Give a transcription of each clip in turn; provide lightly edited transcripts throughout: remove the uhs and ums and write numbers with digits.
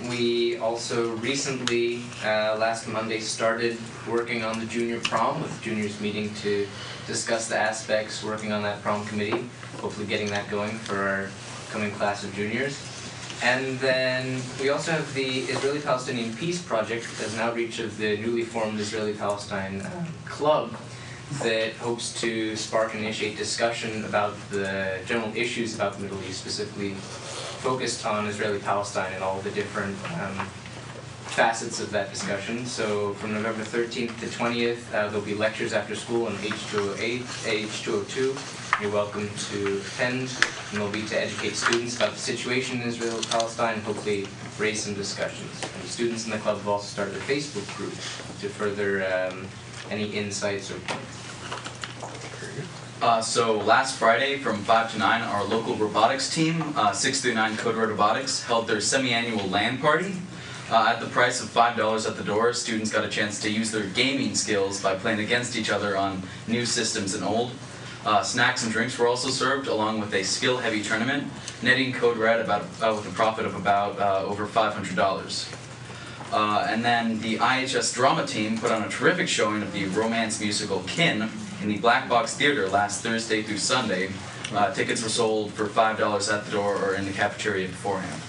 We also recently, last Monday, started working on the junior prom, with juniors meeting to discuss the aspects, working on that prom committee, hopefully getting that going for our coming class of juniors. And then we also have the Israeli-Palestinian Peace Project as an outreach of the newly formed Israeli-Palestine Club that hopes to spark and initiate discussion about the general issues about the Middle East, specifically focused on Israeli-Palestine and all the different facets of that discussion. So from November 13th to 20th, there'll be lectures after school on H208, H202. You're welcome to attend, and they'll be to educate students about the situation in Israel-Palestine and hopefully raise some discussions. And the students in the club have also started a Facebook group to further any insights or So last Friday from 5 to 9, our local robotics team, 639 Code Red Robotics, held their semi-annual LAN party. At the price of $5 at the door, students got a chance to use their gaming skills by playing against each other on new systems and old. Snacks and drinks were also served, along with a skill-heavy tournament, netting Code Red with a profit of about over $500. And then the IHS drama team put on a terrific showing of the romance musical Kin in the Black Box Theater last Thursday through Sunday. Tickets were sold for $5 at the door or in the cafeteria beforehand.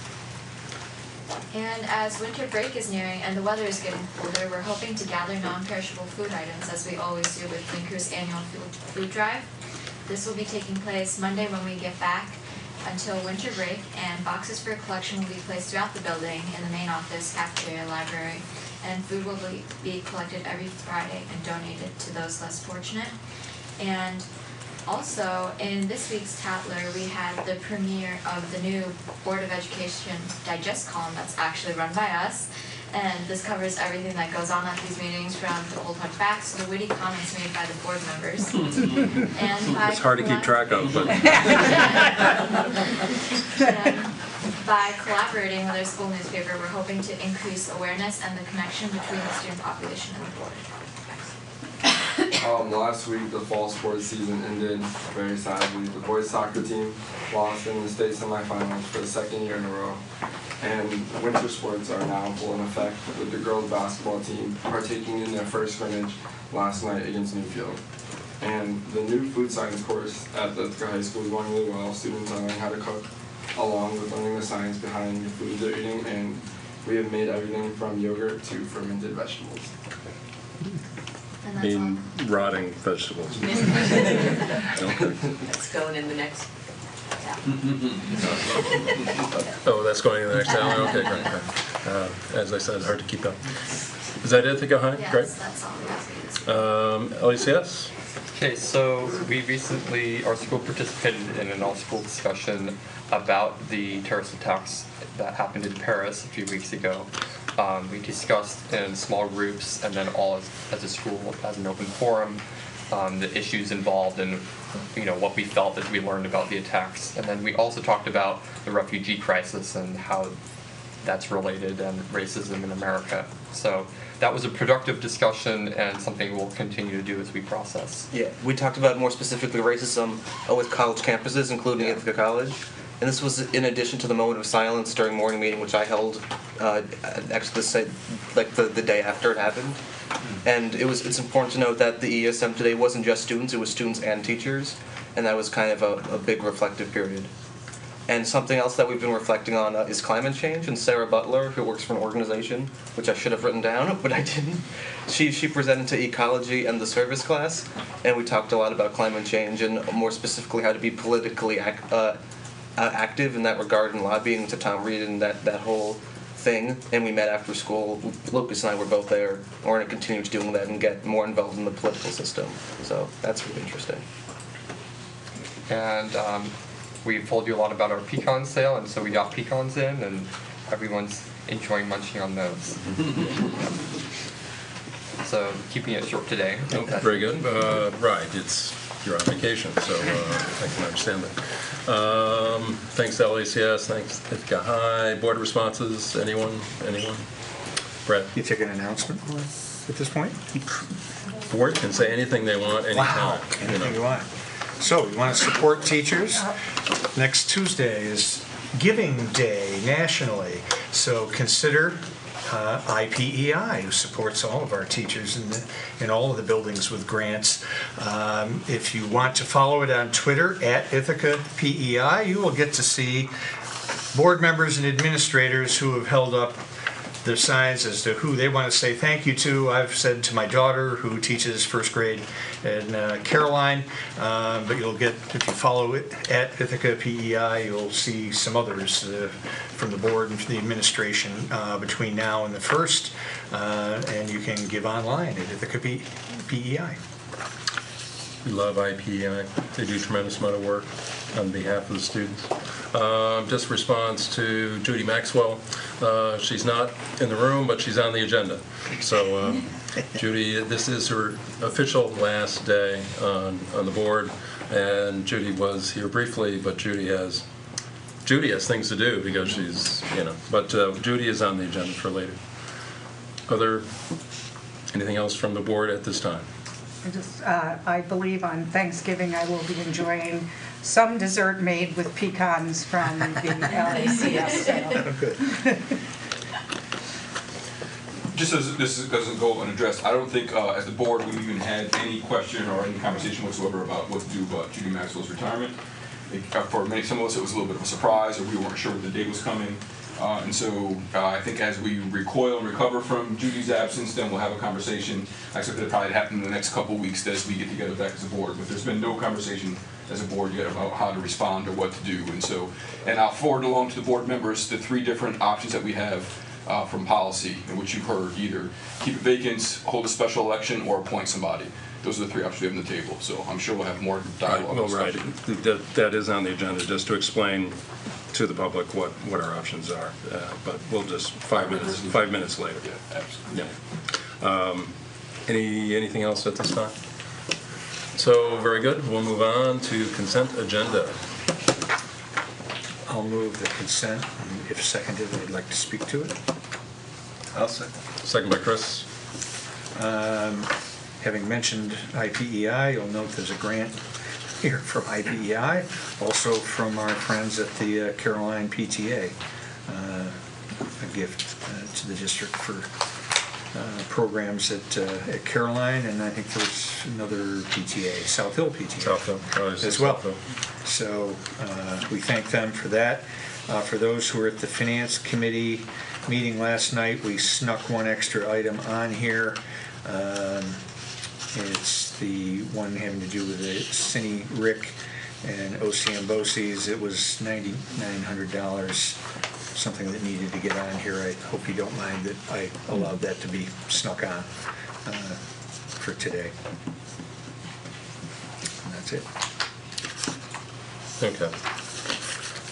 And as winter break is nearing and the weather is getting colder, we're hoping to gather non-perishable food items as we always do with Linker's annual food drive. This will be taking place Monday when we get back until winter break, and boxes for collection will be placed throughout the building in the main office, cafeteria, library, and food will be collected every Friday and donated to those less fortunate. And also, in this week's Tatler, we had the premiere of the new Board of Education Digest column that's actually run by us. And this covers everything that goes on at these meetings, from the old hard facts to the witty comments made by the board members. And it's hard to keep track of, but by collaborating with our school newspaper, we're hoping to increase awareness and the connection between the student population and the board. Last week, the fall sports season ended very sadly. The boys soccer team lost in the state semifinals for the second year in a row. And winter sports are now full in effect, with the girls basketball team partaking in their first scrimmage last night against Newfield. And the new food science course at the high school is going really well. Students are learning how to cook, along with learning the science behind the food they're eating, and we have made everything from yogurt to fermented vegetables. mean rotting vegetables. Okay. That's going in the next. Oh, that's going in the next hour? Okay, great. As I said, hard to keep up. Is that it to go high? Yes, Great. that's all. LECS? Okay, so we recently, our school participated in an all-school discussion about the terrorist attacks that happened in Paris a few weeks ago. We discussed in small groups and then all as a school, as an open forum, the issues involved and what we felt as we learned about the attacks. And then we also talked about the refugee crisis and how that's related and racism in America. So that was a productive discussion and something we'll continue to do as we process. Yeah, we talked about more specifically racism with college campuses, including Ithaca College. And this was in addition to the moment of silence during morning meeting, which I held actually the day after it happened. And it's important to note that the ESM today wasn't just students, it was students and teachers. And that was kind of a big reflective period. And something else that we've been reflecting on is climate change. And Sarah Butler, who works for an organization, which I should have written down, but I didn't, she presented to ecology and the service class. And we talked a lot about climate change and more specifically how to be politically active in that regard and lobbying to Tom Reed and that whole thing. And we met after school. Lucas and I were both there. We're going to continue doing that and get more involved in the political system. So that's really interesting. And we've told you a lot about our pecan sale, and so we got pecans in, and everyone's enjoying munching on those. So keeping it short today. Oh, very good. Right, you're on vacation, so I can understand that. Thanks to LECS, thanks to Ithaca High. Board responses, anyone? Brett? You take an announcement at this point? Board can say anything they want anytime. Wow, anything you want. So, you want to support teachers? Next Tuesday is Giving Day nationally. So consider IPEI, who supports all of our teachers in all of the buildings with grants. If you want to follow it on Twitter, at Ithaca PEI, you will get to see board members and administrators who have held up their signs as to who they want to say thank you to. I've said to my daughter, who teaches first grade in Caroline, but you'll get, if you follow it at Ithaca PEI, you'll see some others from the board and from the administration between now and the 1st, and you can give online at Ithaca PEI. We love IPEI. They do a tremendous amount of work on behalf of the students. Just response to Judy Maxwell. She's not in the room, but she's on the agenda. So, Judy, this is her official last day on the board, and Judy was here briefly, but Judy has things to do because she's, but Judy is on the agenda for later. Anything else from the board at this time? I believe on Thanksgiving I will be enjoying some dessert made with pecans from the ICSD. Good. Just as this doesn't go unaddressed, I don't think as the board we even had any question or any conversation whatsoever about what to do about Judy Maxwell's retirement. For some of us it was a little bit of a surprise, or we weren't sure what the date was coming. And so I think as we recoil and recover from Judy's absence, then we'll have a conversation. I expect that'll probably happen in the next couple of weeks as we get together back as a board. But there's been no conversation as a board yet about how to respond or what to do. And I'll forward along to the board members the 3 different options that we have from policy, in which you've heard: either keep it vacant, hold a special election, or appoint somebody. Those are the 3 options we have on the table. So I'm sure we'll have more dialogue. Well, right. That is on the agenda, just to explain to the public what our options are, but we'll just 5 minutes later. Yeah, absolutely. Yeah. Anything else at this time? So very good. We'll move on to consent agenda. I'll move the consent, and if seconded, I'd like to speak to it. I'll second. Second by Chris. Having mentioned IPEI, you'll note there's a grant here from IPEI, also from our friends at the Caroline PTA, a gift to the district for programs at Caroline, and I think there's another PTA, South Hill PTA, South Hill, as well. South Hill. So we thank them for that. For those who were at the Finance Committee meeting last night, we snuck one extra item on here. It's the one having to do with the Cine Rick and OCM BOCES. It was $9,900, something that needed to get on here. I hope you don't mind that I allowed that to be snuck on for today. And that's it. Okay.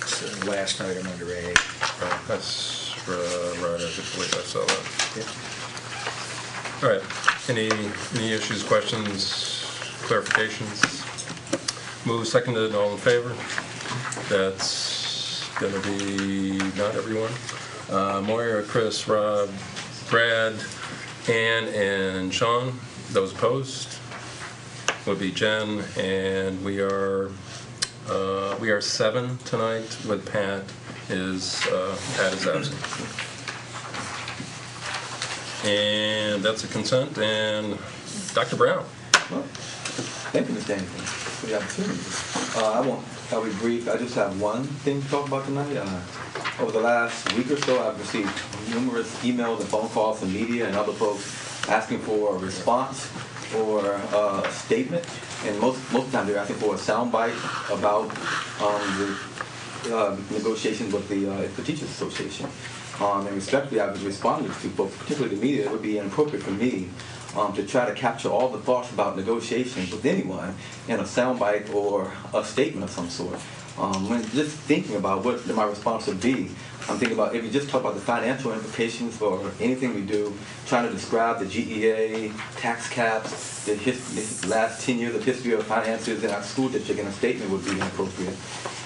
So last item under A. Right, that's right. I believe I saw that. Yep. All right. Any issues, questions, clarifications? Move seconded. All in favor? That's going to be not everyone. Moira, Chris, Rob, Brad, Ann, and Sean. Those opposed would be Jen, and we are 7 tonight. With Pat is absent. And that's a consent. And Dr. Brown. Well, thank you, Mr. Anderson, for the opportunity. I'll be brief. I just have one thing to talk about tonight. Over the last week or so, I've received numerous emails and phone calls from media and other folks asking for a response or a statement. And most of the time, they're asking for a soundbite about the negotiations with the Teachers Association. And respectfully, I was responding to folks, particularly the media. It would be inappropriate for me to try to capture all the thoughts about negotiations with anyone in a soundbite or a statement of some sort. When just thinking about what my response would be, I'm thinking about if you just talk about the financial implications for anything we do, trying to describe the GEA, tax caps, the last 10 years of history of finances in our school district in a statement would be inappropriate.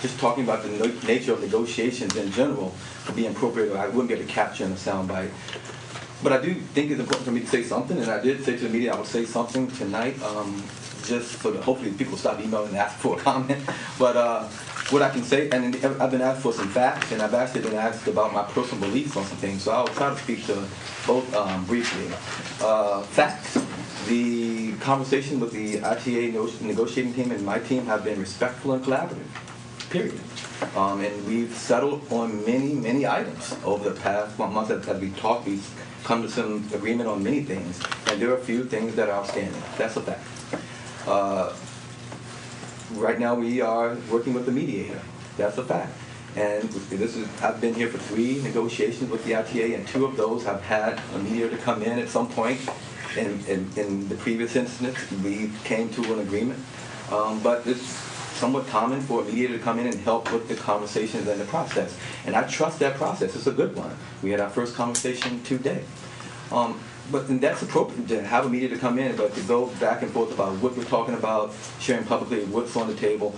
Just talking about the nature of negotiations in general would be inappropriate, or I wouldn't be able to capture in a soundbite. But I do think it's important for me to say something, and I did say to the media I would say something tonight, just so that hopefully people stop emailing and asking for a comment. But what I can say, and I've been asked for some facts, and I've actually been asked about my personal beliefs on some things, so I'll try to speak to both briefly. Facts. The conversation with the ITA negotiating team and my team have been respectful and collaborative, period. And we've settled on many, many items over the past months as we've talked. We've come to some agreement on many things, and there are a few things that are outstanding. That's a fact. Right now we are working with the mediator. That's a fact. And I've been here for 3 negotiations with the ITA, and 2 of those have had a mediator to come in at some point. In the previous instance, we came to an agreement. But it's somewhat common for a mediator to come in and help with the conversations and the process. And I trust that process. It's a good one. We had our first conversation today. But that's appropriate to have a mediator come in, but to go back and forth about what we're talking about, sharing publicly what's on the table,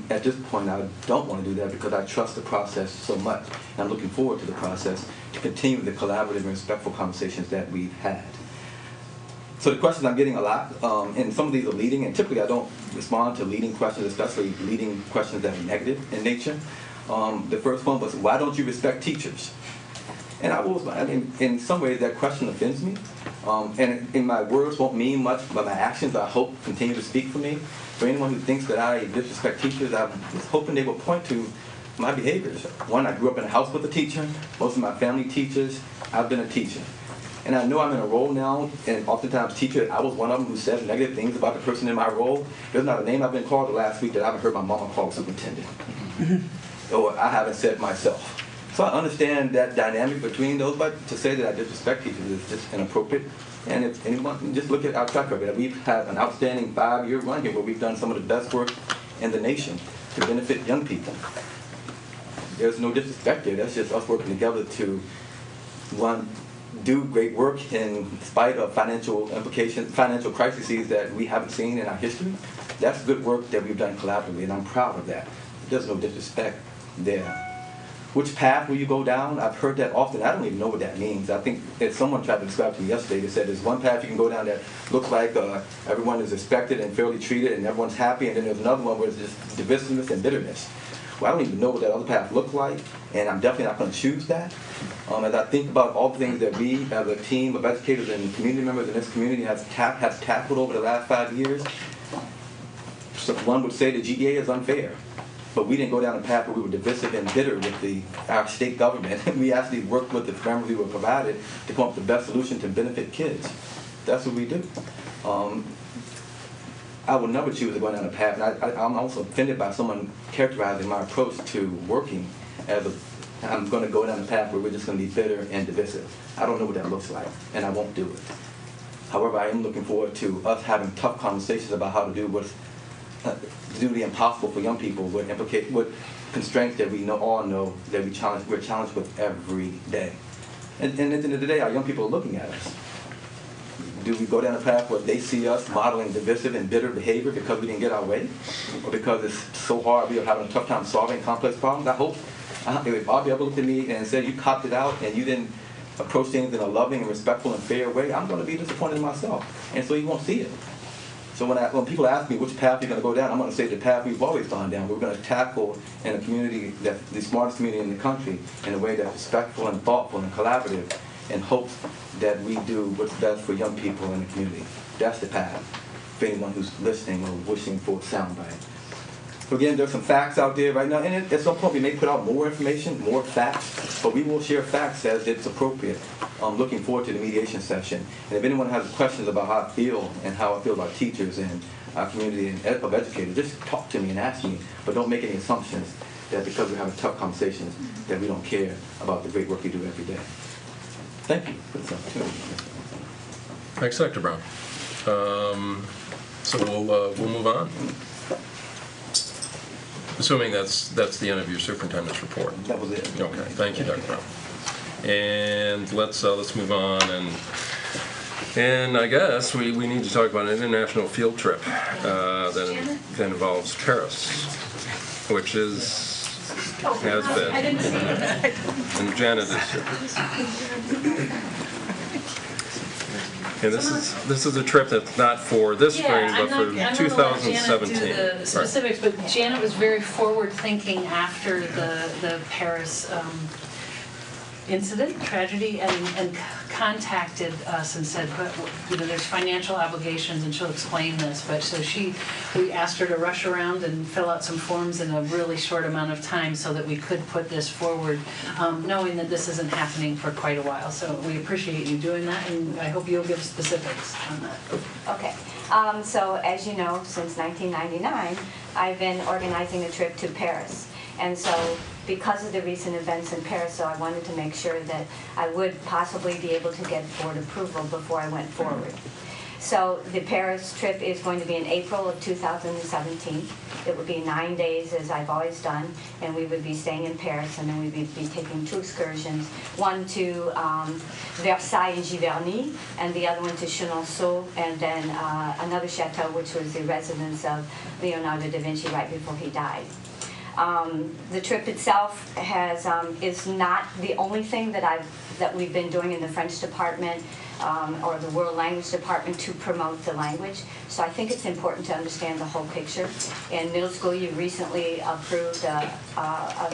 at this point I don't want to do that because I trust the process so much. And I'm looking forward to the process to continue the collaborative and respectful conversations that we've had. So the questions I'm getting a lot, and some of these are leading, and typically I don't respond to leading questions, especially leading questions that are negative in nature. The first one was, why don't you respect teachers? And in some ways that question offends me. And my words won't mean much, but my actions, I hope, continue to speak for me. For anyone who thinks that I disrespect teachers, I'm just hoping they will point to my behaviors. One, I grew up in a house with a teacher. Most of my family teachers. I've been a teacher. And I know I'm in a role now, and oftentimes teacher, I was one of them who said negative things about the person in my role. There's not a name I've been called the last week that I haven't heard my mama call a superintendent. Or I haven't said myself. So I understand that dynamic between those, but to say that I disrespect teachers is just inappropriate. And if anyone, just look at our track record. We've had an outstanding 5-year run here where we've done some of the best work in the nation to benefit young people. There's no disrespect there. That's just us working together to, one, do great work in spite of financial implications, financial crises that we haven't seen in our history. That's good work that we've done collaboratively, and I'm proud of that. There's no disrespect there. Which path will you go down? I've heard that often. I don't even know what that means. I think that someone tried to describe to me yesterday. They said there's one path you can go down that looks like everyone is respected and fairly treated and everyone's happy, and then there's another one where it's just divisiveness and bitterness. Well, I don't even know what that other path looks like, and I'm definitely not going to choose that. As I think about all the things that we, as a team of educators and community members in this community, has tackled over the last 5 years, so one would say the GEA is unfair. But we didn't go down a path where we were divisive and bitter with our state government. We actually worked with the members we were provided to come up with the best solution to benefit kids. That's what we do. I would never choose to go down a path, and I'm also offended by someone characterizing my approach to working as I'm going to go down a path where we're just going to be bitter and divisive. I don't know what that looks like, and I won't do it. However, I am looking forward to us having tough conversations about how to do do the impossible for young people with constraints that we all know that we're challenged with every day. And at the end of the day, our young people are looking at us. Do we go down a path where they see us modeling divisive and bitter behavior because we didn't get our way? Or because it's so hard, we are having a tough time solving complex problems? I hope if Bobby ever looked at me and said, you copped it out and you didn't approach things in a loving and respectful and fair way, I'm going to be disappointed in myself. And so you won't see it. So when people ask me which path you're going to go down, I'm going to say the path we've always gone down. We're going to tackle in a community, the smartest community in the country, in a way that's respectful and thoughtful and collaborative, and hope that we do what's best for young people in the community. That's the path for anyone who's listening or wishing for a soundbite. So again, there's some facts out there right now, and at some point we may put out more information, more facts, but we will share facts as it's appropriate. I'm looking forward to the mediation session. And if anyone has questions about how I feel and how I feel about teachers and our community of educators, just talk to me and ask me, but don't make any assumptions that because we're having tough conversations that we don't care about the great work we do every day. Thank you for this opportunity. Thanks, Dr. Brown. So we'll move on. Assuming that's the end of your superintendent's report. That was it. Okay, thank you, Dr. Brown. And let's move on, and I guess we need to talk about an international field trip that involves Paris, which has been, and Janet is here. And this is a trip that's not for this spring, but for I'm not 2017. gonna let Janet do the specifics, but Janet was very forward-thinking after the Paris incident, tragedy, and contacted us and said, there's financial obligations, and she'll explain this. But so we asked her to rush around and fill out some forms in a really short amount of time so that we could put this forward, knowing that this isn't happening for quite a while. So we appreciate you doing that, and I hope you'll give specifics on that. Okay. So as you know, since 1999, I've been organizing a trip to Paris. And so because of the recent events in Paris, so I wanted to make sure that I would possibly be able to get board approval before I went forward. So the Paris trip is going to be in April of 2017. It would be 9 days, as I've always done, and we would be staying in Paris, and then we would be taking 2 excursions, one to Versailles and Giverny, and the other one to Chenonceau, and then another chateau, which was the residence of Leonardo da Vinci right before he died. The trip itself is not the only thing that we've been doing in the French department or the World Language Department to promote the language. So I think it's important to understand the whole picture. In middle school, you recently approved a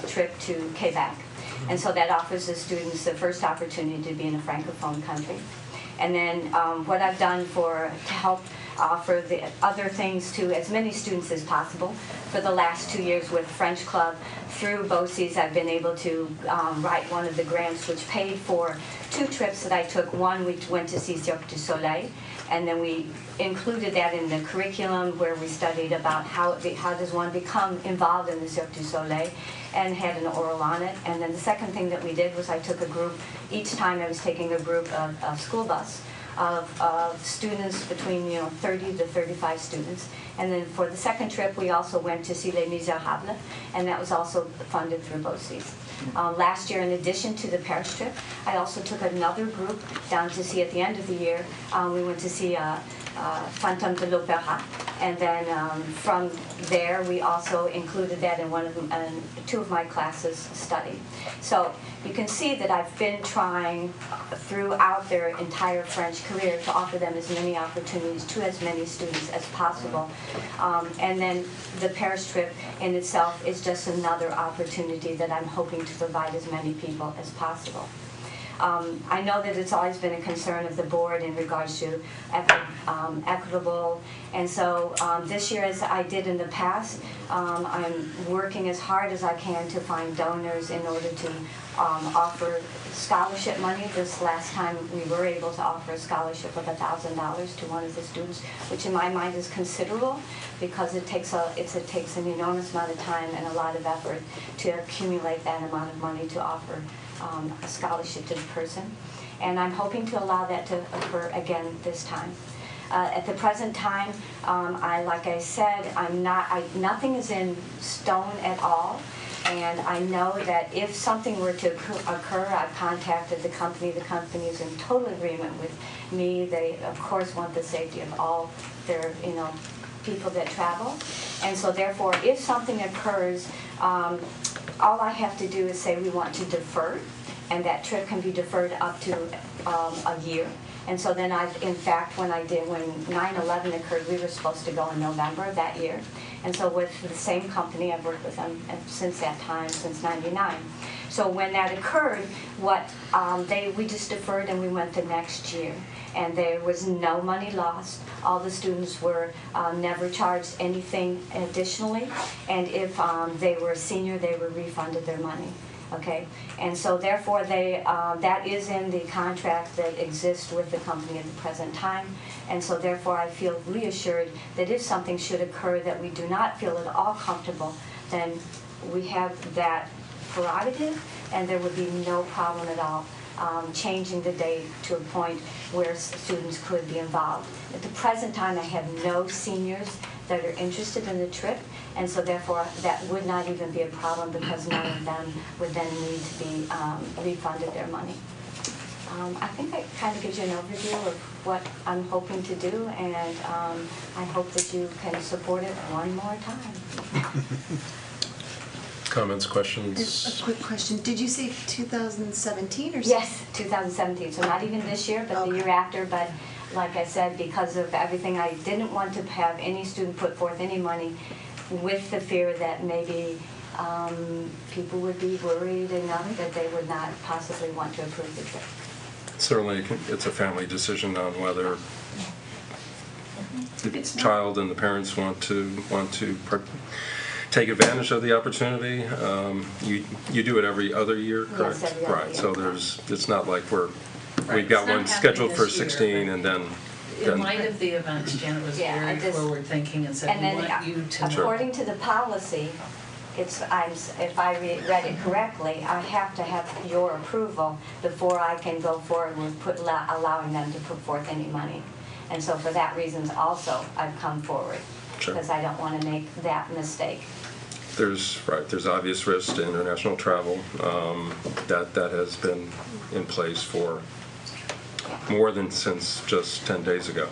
trip to Quebec. And so that offers the students the first opportunity to be in a Francophone country. And then what I've done to help offer the other things to as many students as possible. For the last 2 years with French Club, through BOCES, I've been able to write one of the grants which paid for 2 trips that I took. One, we went to see Cirque du Soleil, and then we included that in the curriculum where we studied about how does one become involved in the Cirque du Soleil, and had an oral on it. And then the second thing that we did was I took a group, each time I was taking a group of school bus of students between 30 to 35 students. And then for the second trip, we also went to see Les Miserables, and that was also funded through BOCES. Last year, in addition to the Paris trip, I also took another group down to see at the end of the year. We went to see Fantôme de l'Opéra, and then from there we also included that in 2 of my classes study. So you can see that I've been trying throughout their entire French career to offer them as many opportunities to as many students as possible. And then the Paris trip in itself is just another opportunity that I'm hoping to provide as many people as possible. I know that it's always been a concern of the board in regards to equitable, and so this year, as I did in the past, I'm working as hard as I can to find donors in order to offer scholarship money. This last time we were able to offer a scholarship of $1,000 to one of the students, which in my mind is considerable because it takes an enormous amount of time and a lot of effort to accumulate that amount of money to offer a scholarship to the person. And I'm hoping to allow that to occur again this time. At the present time, like I said, nothing is in stone at all. And I know that if something were to occur, I've contacted the company. The company is in total agreement with me. They, of course, want the safety of all their, people that travel. And so, therefore, if something occurs, all I have to do is say we want to defer, and that trip can be deferred up to a year. And so then in fact, when 9/11 occurred, we were supposed to go in November of that year. And so with the same company, I've worked with them since that time, since '99. So when that occurred, we just deferred and we went the next year. And there was no money lost. All the students were never charged anything additionally. And if they were a senior, they were refunded their money. Okay, and so therefore that is in the contract that exists with the company at the present time, and so therefore I feel reassured that if something should occur that we do not feel at all comfortable, then we have that prerogative, and there would be no problem at all changing the date to a point where students could be involved. At the present time, I have no seniors that are interested in the trip, and so therefore that would not even be a problem because none of them would then need to be refunded their money. I think that kind of gives you an overview of what I'm hoping to do, and I hope that you can support it one more time. Comments, questions? A quick question. Did you say 2017 or? Yes, 2017. So not even this year, but the year after. But like I said, because of everything, I didn't want to have any student put forth any money with the fear that maybe people would be worried enough that they would not possibly want to approve the trip. Certainly, it's a family decision on whether the child and the parents want to take advantage of the opportunity. You do it every other year, correct? Yes, every other right. year. So it's not like we've got It's not one scheduled happening for this year, 16 but and then. In light of the events, Janet was Yeah, very I just- forward-thinking and said, And we then, want you to. according to the policy, if I read it correctly, I have to have your approval before I can go forward with allowing them to put forth any money. And so for that reason also, I've come forward. Sure. Because I don't want to make that mistake. There's obvious risk to international travel. That has been in place for more than since just 10 days ago.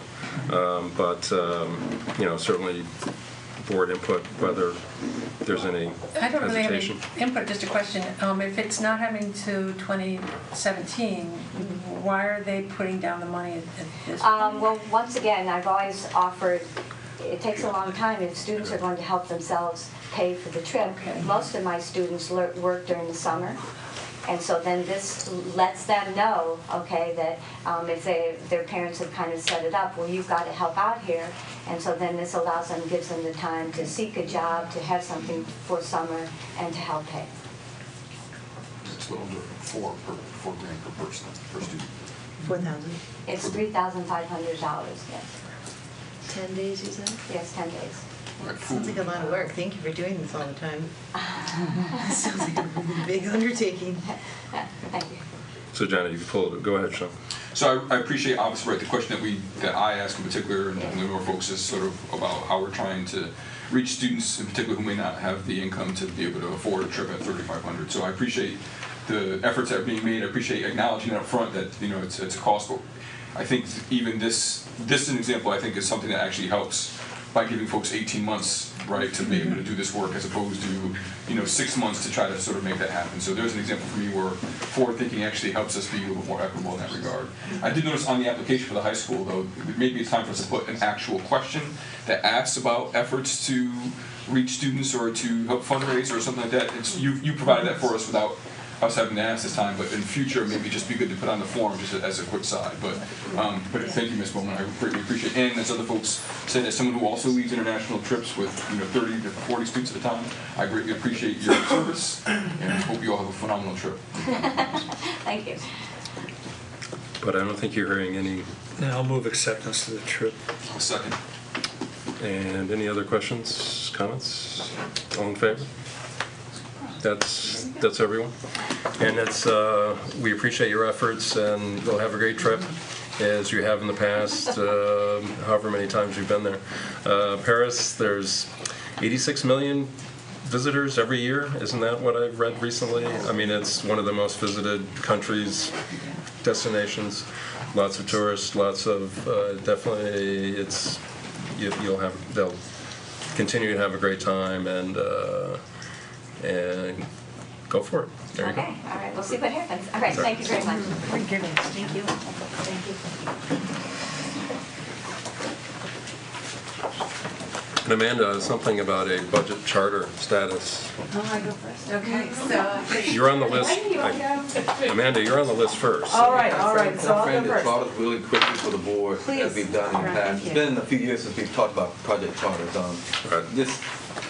But certainly board input, whether there's any I don't really have any hesitation. input, just a question. If it's not having to 2017, why are they putting down the money at this point? Well, once again, I've always offered, it takes a long time if students are going to help themselves pay for the trip. Okay. Most of my students work during the summer. And so then this lets them know, okay, that if their parents have kind of set it up, well, you've got to help out here. And so then this allows them, gives them the time to seek a job, to have something for summer, and to help pay. It's a little under $4 grand per person, per student. 4,000. It's $3,500, yes. 10 days, you said? Yes, 10 days. Sounds like a lot of work. Thank you for doing this all the time. Sounds like a really big undertaking. Thank you. So Janet, you can pull it. Go ahead, Sean. So I appreciate, obviously, right, the question that I ask in particular, and the more folks, is sort of about how we're trying to reach students in particular who may not have the income to be able to afford a trip at $3,500. So I appreciate the efforts that are being made. I appreciate acknowledging up front that it's a cost. But I think even this is an example. I think is something that actually helps by giving folks 18 months, right, to be able to do this work as opposed to 6 months to try to sort of make that happen. So there's an example for me where forward thinking actually helps us be a little bit more equitable in that regard. I did notice on the application for the high school, though, maybe it's time for us to put an actual question that asks about efforts to reach students or to help fundraise or something like that. You provided that for us without us having to ask this time, but in future maybe just be good to put on the form just as a quick side. But thank you, Ms. Bowman. I greatly appreciate it. And as other folks said, as someone who also leads international trips with 30 to 40 students at a time, I greatly appreciate your service and hope you all have a phenomenal trip. Thank you. But I don't think you're hearing any. Now I'll move acceptance to the trip. I'll second. And any other questions, comments? All in favor? That's everyone. And we appreciate your efforts, and you'll have a great trip, as you have in the past, however many times you've been there. Paris, there's 86 million visitors every year. Isn't that what I've read recently? I mean, it's one of the most visited countries, destinations, lots of tourists, lots of, definitely, they'll continue to have a great time, and go for it. There you go. Okay, all right, we'll see what happens. All right, thank you very much. Thank you. Thank you. Thank you. And Amanda, something about a budget charter status. Oh, I go first. Okay, so. You're on the list. Amanda, you're on the list first. All right, so I'll Frame go the first. charters really quickly for the board, Please. as we've done in the All right, past. thank It's you. been a few years since we've talked about project charters.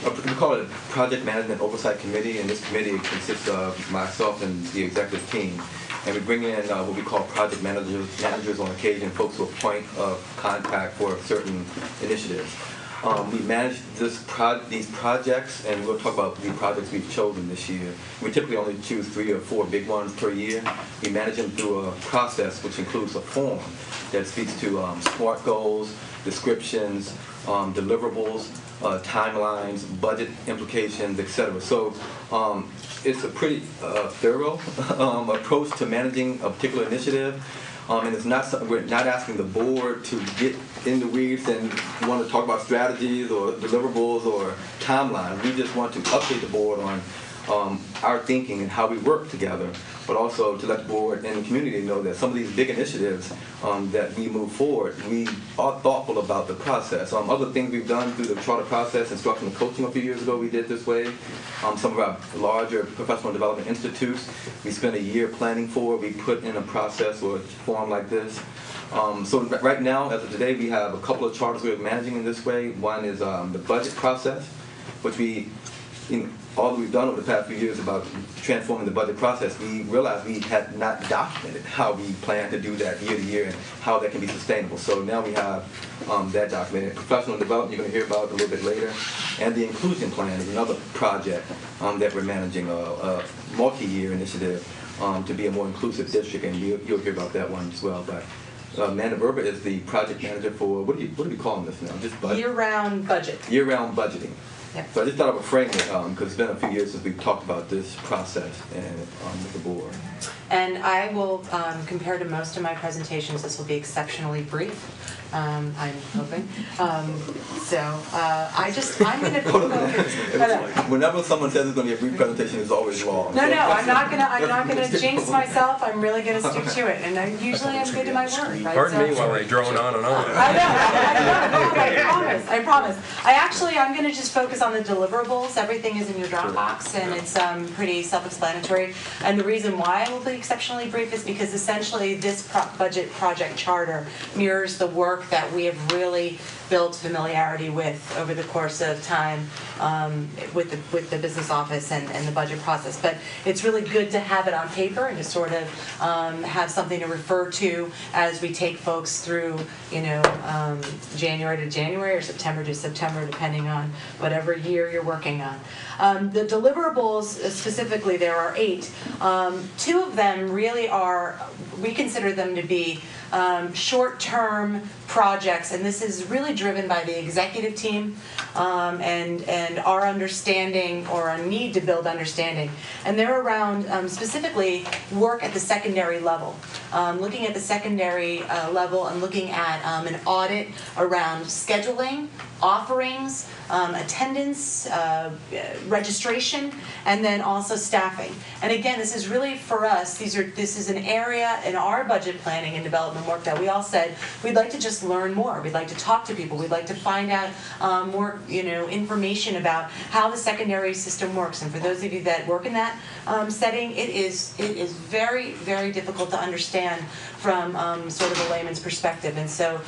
We call it a Project Management Oversight Committee, and this committee consists of myself and the executive team. And we bring in what we call project managers on occasion, folks who are point of contact for certain initiatives. We manage these projects, and we'll talk about the projects we've chosen this year. We typically only choose 3 or 4 big ones per year. We manage them through a process which includes a form that speaks to SMART goals, descriptions, deliverables, timelines, budget implications, etc. So it's a pretty thorough approach to managing a particular initiative. And it's not something, we're not asking the board to get in the weeds and want to talk about strategies or deliverables or timelines. We just want to update the board on our thinking and how we work together but also to let the board and the community know that some of these big initiatives that we move forward, we are thoughtful about the process. Other things we've done through the charter process, instructional coaching a few years ago, we did this way. Some of our larger professional development institutes, we spent a year planning for. We put in a process or a form like this. So right now, as of today, we have a couple of charters we're managing in this way. One is the budget process, which all that we've done over the past few years about transforming the budget process, we realized we had not documented how we plan to do that year to year and how that can be sustainable. So now we have that documented. Professional development, you're going to hear about a little bit later. And the inclusion plan is another project that we're managing, a multi-year initiative to be a more inclusive district, and you'll hear about that one as well. But Amanda Verba is the project manager for, what are we calling this now? Just budget? Year-round budget. Year-round budgeting. Yep. So I just thought I would frame it because it's been a few years since we've talked about this process and with the board. And I will, compared to most of my presentations, this will be exceptionally brief. I'm hoping. I'm going to focus. Whenever someone says it's going to be a brief presentation, it's always long. No, I'm not going to jinx myself. I'm really going to stick to it, and I'm good to my word. Right? Pardon me while I drone on and on. I promise. I'm going to just focus on the deliverables. Everything is in your Dropbox, and it's pretty self-explanatory. And the reason why I will be exceptionally brief is because essentially this budget project charter mirrors the work that we have really built familiarity with over the course of time with the business office and the budget process. But it's really good to have it on paper and to sort of have something to refer to as we take folks through, January to January or September to September, depending on whatever year you're working on. The deliverables, specifically, there are 8. 2 of them really are, we consider them to be short-term projects, and this is really driven by the executive team and our understanding or our need to build understanding. And they're around specifically work at the secondary level. Looking at the secondary level and looking at an audit around scheduling, offerings, attendance, registration, and then also staffing. And again, this is really for us, this is an area in our budget planning and development work that we all said we'd like to just learn more. We'd like to talk to people. We'd like to find out more information about how the secondary system works. And for those of you that work in that setting, it is very, very difficult to understand from sort of a layman's perspective. And so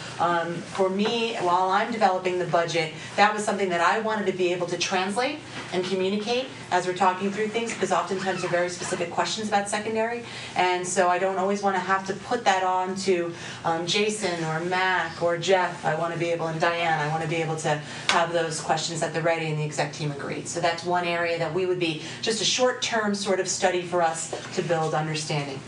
for me, while I'm developing the budget, that was something that I wanted to be able to translate and communicate as we're talking through things, because oftentimes there are very specific questions about secondary. And so I don't always want to have to put that on to Jason or Mac or Jeff. I want to be able, and Diane, I want to be able to have those questions at the ready and the exec team agreed. So that's one area that we would be just a short-term sort of study for us to build understanding.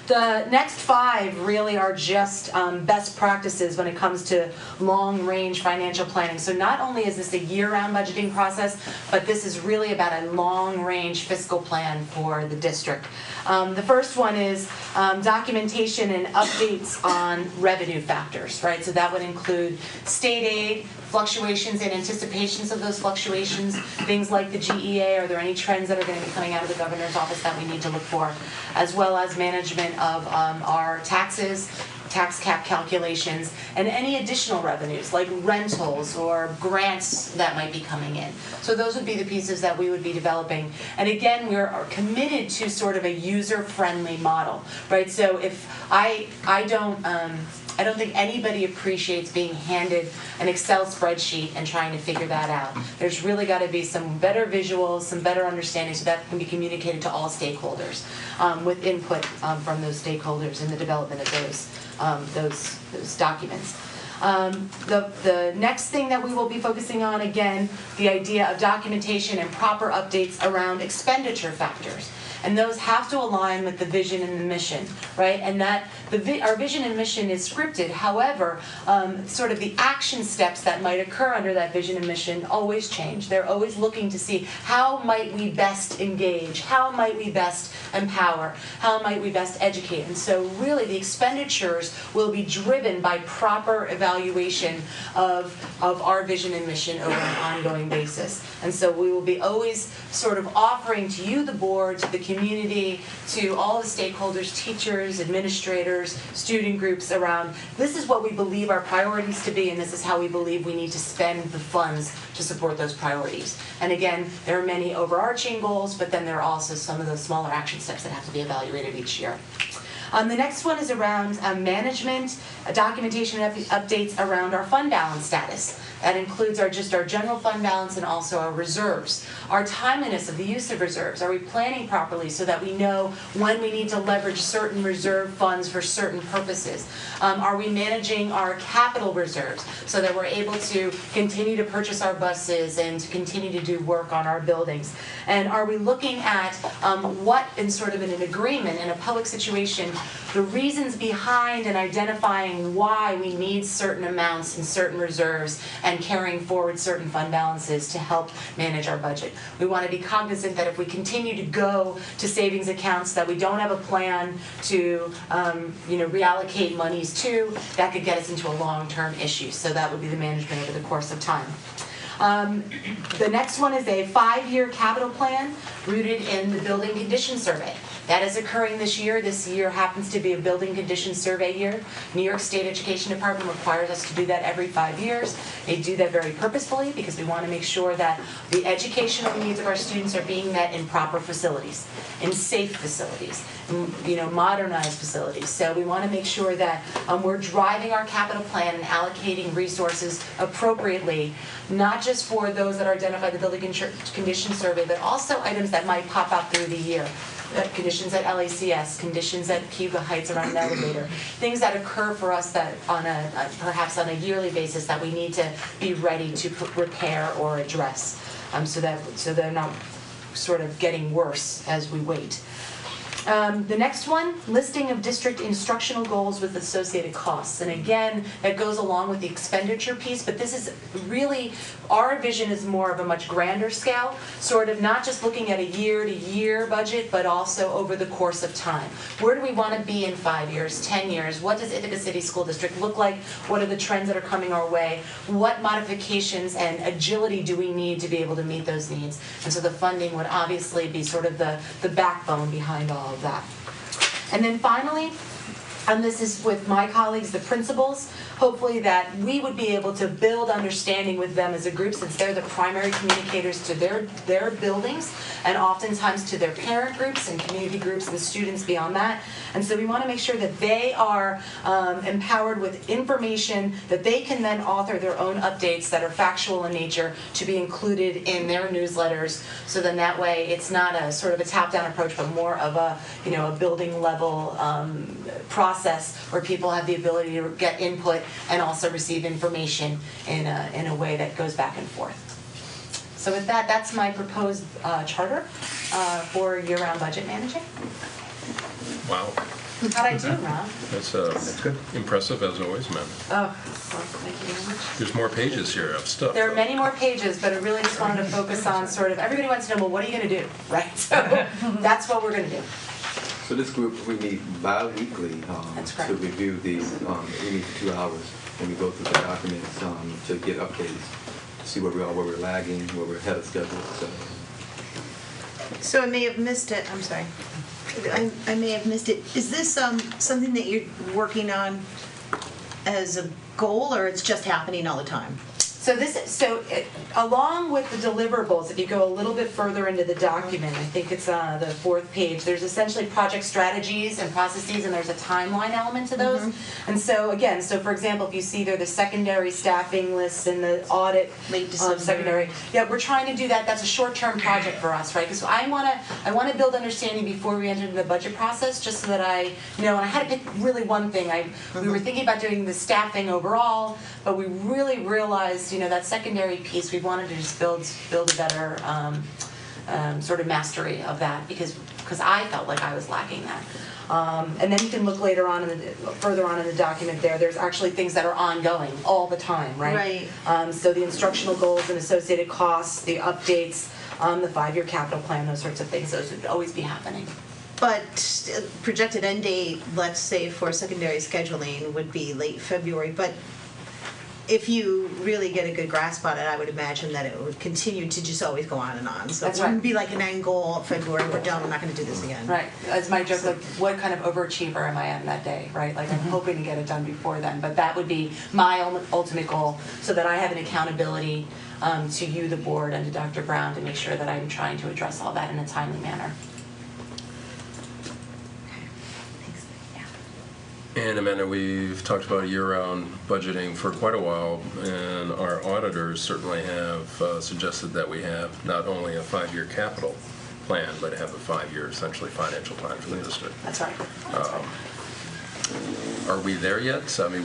The next 5 really are just best practices when it comes to long-range financial planning. So not only is this a year-round budgeting process, but this is really about a long-range fiscal plan for the district. The first one is documentation and updates on revenue factors, right? So that would include state aid, fluctuations and anticipations of those fluctuations, things like the GEA, are there any trends that are going to be coming out of the governor's office that we need to look for, as well as management of our taxes, tax cap calculations, and any additional revenues like rentals or grants that might be coming in. So those would be the pieces that we would be developing. And again, we're committed to sort of a user-friendly model, right? So if I don't think anybody appreciates being handed an Excel spreadsheet and trying to figure that out. There's really got to be some better visuals, some better understanding, so that can be communicated to all stakeholders with input from those stakeholders in the development of those documents. The next thing that we will be focusing on, again, the idea of documentation and proper updates around expenditure factors. And those have to align with the vision and the mission, right? And that our vision and mission is scripted. However, sort of the action steps that might occur under that vision and mission always change. They're always looking to see how might we best engage, how might we best empower, how might we best educate. And so really the expenditures will be driven by proper evaluation of our vision and mission over an ongoing basis. And so we will be always sort of offering to you, the board, to the community, community, to all the stakeholders, teachers, administrators, student groups around, this is what we believe our priorities to be, and this is how we believe we need to spend the funds to support those priorities. And again, there are many overarching goals, but then there are also some of those smaller action steps that have to be evaluated each year. The next one is around management, documentation updates around our fund balance status. That includes our general fund balance and also our reserves. Our timeliness of the use of reserves. Are we planning properly so that we know when we need to leverage certain reserve funds for certain purposes? Are we managing our capital reserves so that we're able to continue to purchase our buses and to continue to do work on our buildings? And are we looking at what, in sort of in an agreement, in a public situation, the reasons behind and identifying why we need certain amounts and certain reserves and carrying forward certain fund balances to help manage our budget. We want to be cognizant that if we continue to go to savings accounts that we don't have a plan to reallocate monies to, that could get us into a long-term issue. So that would be the management over the course of time. The next one is a 5-year capital plan rooted in the building condition survey. That is occurring this year. This year happens to be a building condition survey year. New York State Education Department requires us to do that every 5 years. They do that very purposefully because we want to make sure that the educational needs of our students are being met in proper facilities, in safe facilities, modernized facilities. So we want to make sure that we're driving our capital plan and allocating resources appropriately, not just for those that are identified in the building condition survey, but also items that might pop up through the year. Conditions at LACS, conditions at Cuba Heights around an elevator, things that occur for us that perhaps on a yearly basis that we need to be ready to repair or address, so they're not sort of getting worse as we wait. The next one, listing of district instructional goals with associated costs. And again, that goes along with the expenditure piece, but this is really, our vision is more of a much grander scale, sort of not just looking at a year-to-year budget, but also over the course of time. Where do we want to be in 5 years, 10 years? What does Ithaca City School District look like? What are the trends that are coming our way? What modifications and agility do we need to be able to meet those needs? And so the funding would obviously be sort of the backbone behind all of that. And then finally, and this is with my colleagues, the principals, hopefully that we would be able to build understanding with them as a group, since they're the primary communicators to their buildings and oftentimes to their parent groups and community groups and students beyond that. And so we want to make sure that they are empowered with information that they can then author their own updates that are factual in nature to be included in their newsletters. So then that way it's not a sort of a top-down approach, but more of a a building level process where people have the ability to get input and also receive information in a way that goes back and forth. So with that, that's my proposed charter for year-round budget managing. Wow. How'd I do, Rob? That's good. Impressive as always, man. Oh, well, thank you very much. There's more pages here of stuff. There are many more pages, but I really just wanted to focus on sort of, everybody wants to know, well, what are you going to do, right? So that's what we're going to do. So this group, we meet bi-weekly to review these. We meet for 2 hours, and we go through the documents to get updates, to see where we are, where we're lagging, where we're ahead of schedule, etc. So I may have missed it. I'm sorry. I may have missed it. Is this something that you're working on as a goal, or it's just happening all the time? So along with the deliverables, if you go a little bit further into the document, I think it's the 4th page, there's essentially project strategies and processes, and there's a timeline element to those. Mm-hmm. And so again, for example, if you see there the secondary staffing lists and the audit of secondary, we're trying to do that. That's a short-term project for us, right? Because I want to build understanding before we enter into the budget process, just so that I know. And I had to pick really one thing. We were thinking about doing the staffing overall, but we really realized, that secondary piece, we wanted to just build a better sort of mastery of that, because I felt like I was lacking that. And then you can look later on, further on in the document there's actually things that are ongoing all the time, right? Right. So the instructional goals and associated costs, the updates, the 5-year capital plan, those sorts of things, those would always be happening. But projected end date, let's say for secondary scheduling, would be late February, but if you really get a good grasp on it, I would imagine that it would continue to just always go on and on. So That's it wouldn't right. be like an end goal, February, we're done, we're not gonna do this again. Right, as my joke, like, what kind of overachiever am I on that day, right? Like, I'm hoping to get it done before then, but that would be my ultimate goal, so that I have an accountability to you, the board, and to Dr. Brown, to make sure that I'm trying to address all that in a timely manner. And Amanda, we've talked about year-round budgeting for quite a while, and our auditors certainly have suggested that we have not only a 5-year capital plan, but have a 5-year, essentially, financial plan for the district. That's right. Are we there yet? I mean,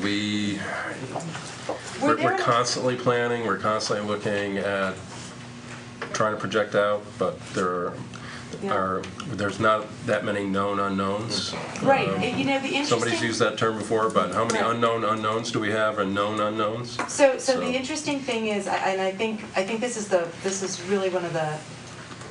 We're we're constantly planning, we're constantly looking at trying to project out, but there's not that many known unknowns. Right, you know, the interesting... Somebody's used that term before, but how many Right. unknown unknowns do we have and known unknowns? So the interesting thing is, and I think this is really one of the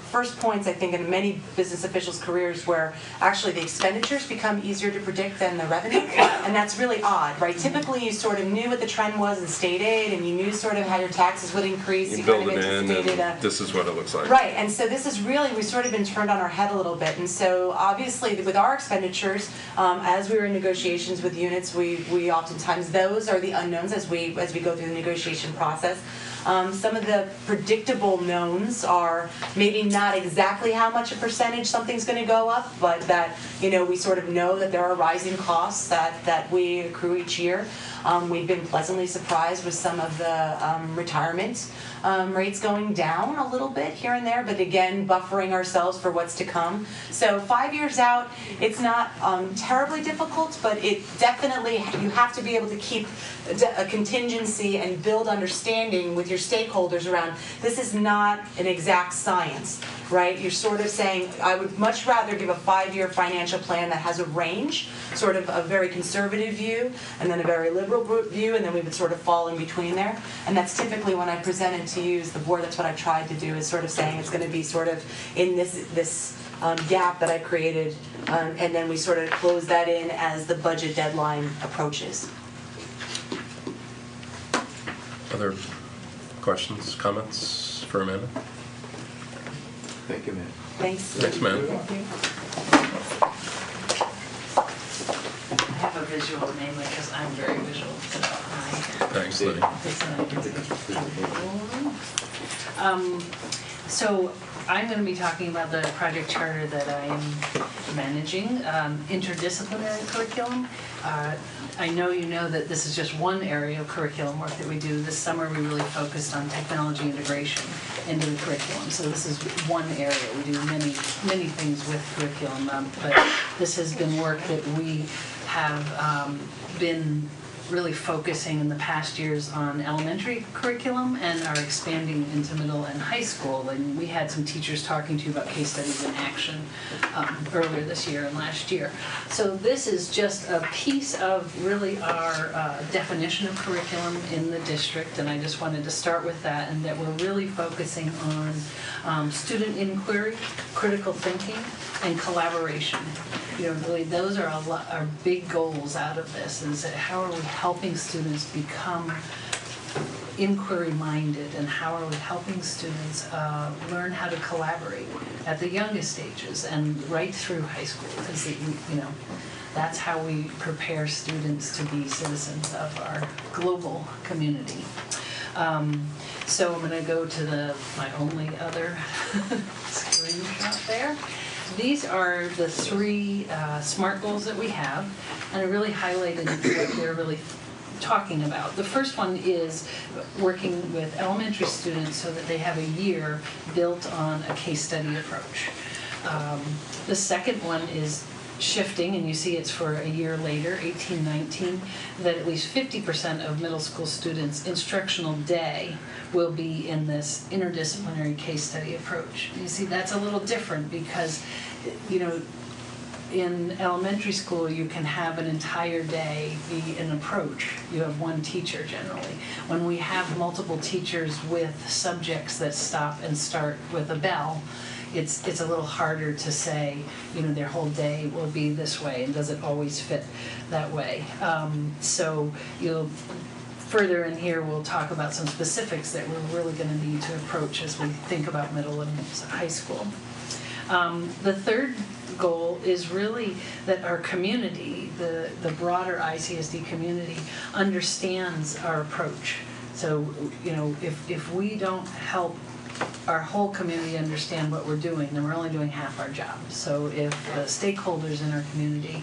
first points, I think, in many business officials' careers, where actually the expenditures become easier to predict than the revenue, and that's really odd, right? Typically, you sort of knew what the trend was in state aid, and you knew sort of how your taxes would increase. You kind build of it in, anticipated and this is what it looks like. Right, and so this is really, we've sort of been turned on our head a little bit, and so obviously with our expenditures, as we were in negotiations with units, we oftentimes, those are the unknowns as we go through the negotiation process. Some of the predictable knowns are maybe not exactly how much a percentage something's going to go up, but that, you know, we sort of know that there are rising costs that we accrue each year. We've been pleasantly surprised with some of the retirement rates going down a little bit here and there, but again, buffering ourselves for what's to come. So 5 years out, it's not terribly difficult, but it definitely, you have to be able to keep a contingency and build understanding with your stakeholders around, this is not an exact science, right? You're sort of saying, I would much rather give a 5-year financial plan that has a range, sort of a very conservative view, and then a very liberal view, and then we would sort of fall in between there. And that's typically when I presented to you as the board, that's what I tried to do, is sort of saying it's going to be sort of in this gap that I created, and then we sort of close that in as the budget deadline approaches. Other questions, comments for Amanda? Thank you, man. Thanks. Thanks, Amanda. I have a visual mainly because I'm very visual about my... Thanks, Liddy. So I'm going to be talking about the project charter that I am managing, interdisciplinary curriculum. I know you know that this is just one area of curriculum work that we do. This summer we really focused on technology integration into the curriculum. So this is one area. We do many things with curriculum, but this has been work that we have been really focusing in the past years on elementary curriculum and are expanding into middle and high school. And we had some teachers talking to you about case studies in action earlier this year and last year. So this is just a piece of really our definition of curriculum in the district, and I just wanted to start with that, and that we're really focusing on student inquiry, critical thinking, and collaboration. You know, really, those are our big goals out of this, is that how are we helping students become inquiry-minded, and how are we helping students learn how to collaborate at the youngest stages and right through high school, because, you know, that's how we prepare students to be citizens of our global community. So I'm going to go to my only other screenshot there. These are the 3 SMART goals that we have, and I really highlighted what they're really talking about. The first one is working with elementary students so that they have a year built on a case study approach. The second one is shifting, and you see it's for a year later, 18-19, that at least 50% of middle school students' instructional day will be in this interdisciplinary case study approach. You see, that's a little different because, you know, in elementary school, you can have an entire day be an approach. You have one teacher generally. When we have multiple teachers with subjects that stop and start with a bell, it's a little harder to say, you know, their whole day will be this way, and does it always fit that way? So you'll further in here, we'll talk about some specifics that we're really going to need to approach as we think about middle and high school. The third goal is really that our community, the broader ICSD community, understands our approach. So, you know, if we don't help our whole community understand what we're doing, then we're only doing half our job. So if the stakeholders in our community